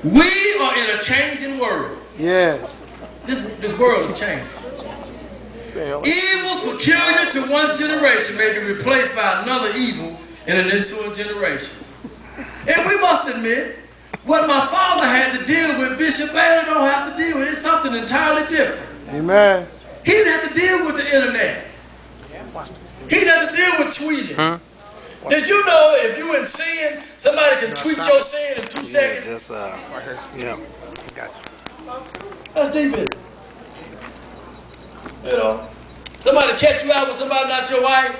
We are in a changing world. Yes. This world is changing. Evils peculiar to one generation may be replaced by another evil in an ensuing generation. And we must admit, what my father had to deal with, Bishop Baylor don't have to deal with. It's something entirely different. Amen. He didn't have to deal with the internet. He didn't have to deal with tweeting. Huh? Did you know if you in sin, somebody can tweet your sin in 2 seconds? Just, right here. Yeah. Got you. That's deep in it. You know, somebody catch you out with somebody not your wife,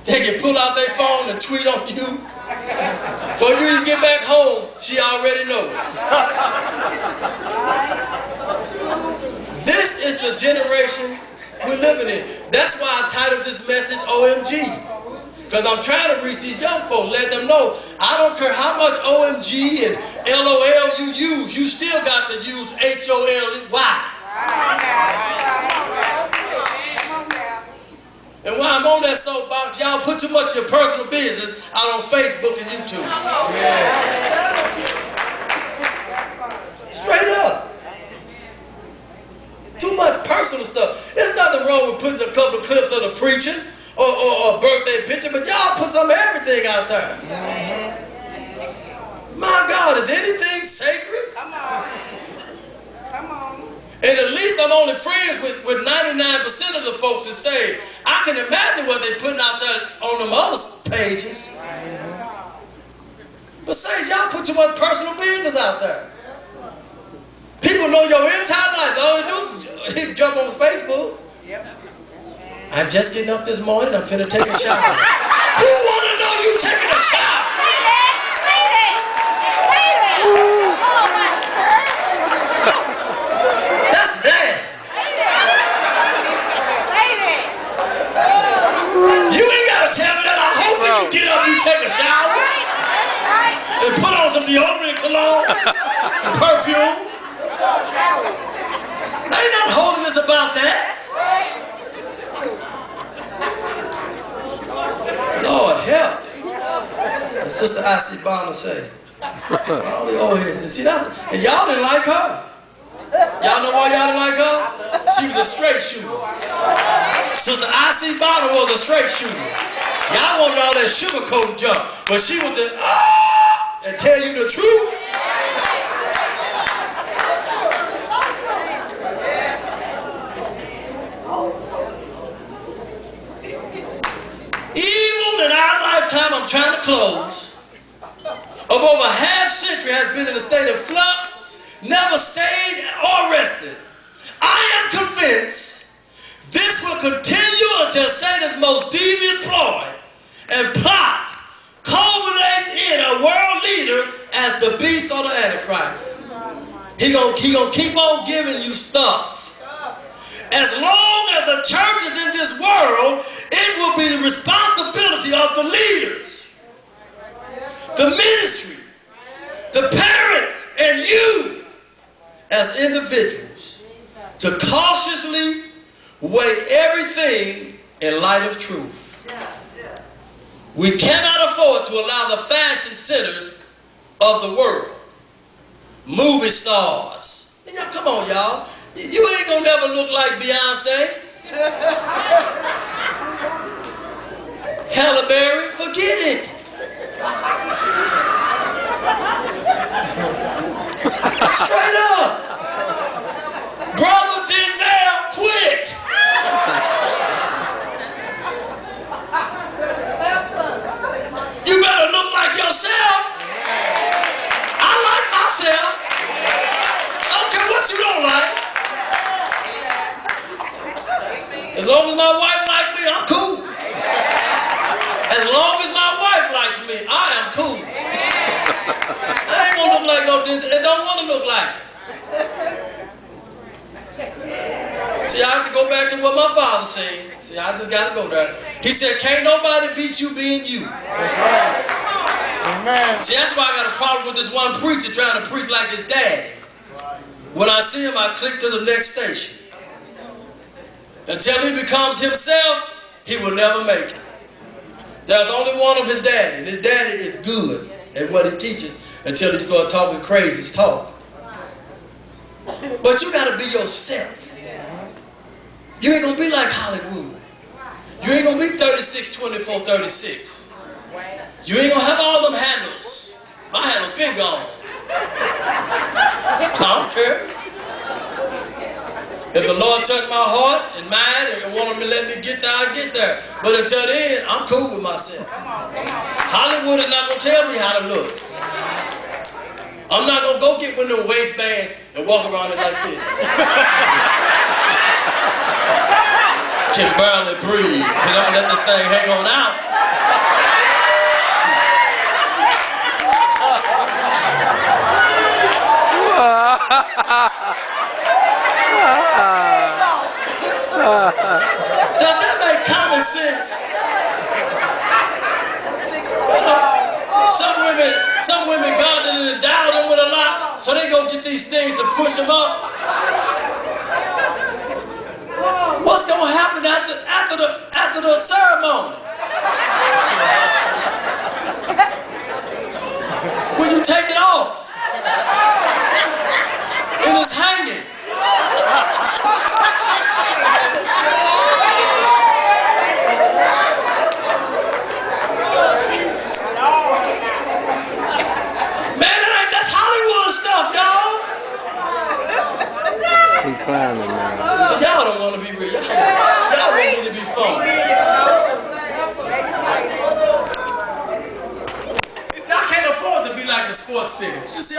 they can pull out their phone and tweet on you. Before you even get back home, she already knows. This is the generation we're living in. That's why I titled this message OMG. Because I'm trying to reach these young folks, let them know, I don't care how much OMG and LOL you use, you still got to use HOLY. And while I'm on that soapbox, y'all put too much of your personal business out on Facebook and YouTube. Straight up. Too much personal stuff. There's nothing wrong with putting a couple of clips of the preacher or a birthday picture, but y'all put some of everything out there. My God, is anything sacred? Come on. Come on. And at least I'm only friends with 99% of the folks that say, I can imagine what they're putting out there on them other pages. But say, y'all put too much personal business out there. People know your entire life. All they do is jump on Facebook. Yep. I'm just getting up this morning. I'm finna take a shower. Who want to know you taking a shower? That's nasty. You ain't got to tell me that. I hope when you get up, you take a shower and put on some deodorant, cologne, and perfume. Ain't nothing holiness about that. Lord help. And Sister I.C. Bonner say, all the old heads. See, that's, and y'all didn't like her. Y'all know why y'all didn't like her? She was a straight shooter. Sister I.C. Bonner was a straight shooter. Y'all wanted all that sugarcoating junk, but she was an and tell you the truth. Evil in our lifetime, I'm trying to close, of over a half century has been in a state of flux, never stayed or rested. I am convinced this will continue until Satan's most deviant ploy and plot culminates in a world leader as the beast or the Antichrist. He gonna keep on giving you stuff. As long as the church is in this world, it will be the responsibility of the leaders, the ministry, the parents, and you as individuals to cautiously weigh everything in light of truth. We cannot afford to allow the fashion centers of the world, movie stars. Y'all, come on, y'all. You ain't gonna never look like Beyonce. Halle Berry, forget it. Straight up. Brother Denzel, quit. You better look like yourself. I like myself. I don't care what you don't like. As long as my wife likes me, I'm cool. As long as my wife likes me, I am cool. I ain't gonna look like no Disney. They don't want to look like it. See, I have to go back to what my father said. See, I just got to go there. He said, can't nobody beat you being you. That's right. Amen. See, that's why I got a problem with this one preacher trying to preach like his dad. When I see him, I click to the next station. Until he becomes himself, he will never make it. There's only one of his daddy, and his daddy is good at what he teaches. until he started talking crazy talk. But you got to be yourself. You ain't going to be like Hollywood. You ain't going to be 36, 24, 36. You ain't going to have all them handles. My handles been gone. I don't care. If the Lord touch my heart and mind and want him to let me get there, I'll get there. But until then, I'm cool with myself. Hollywood is not going to tell me how to look. I'm not going to go get one of them waistbands and walk around it like this. Can barely breathe. And I'm going to let this thing hang on out. Does that make common sense? Some women, God didn't endow them with a lot, so they go get these things to push them up. What's going to happen after the ceremony? When you take it off, and it's hanging. Climbing, man. So y'all don't want to be real. Y'all want me to be fun. Y'all can't afford to be like the sports figures. You see?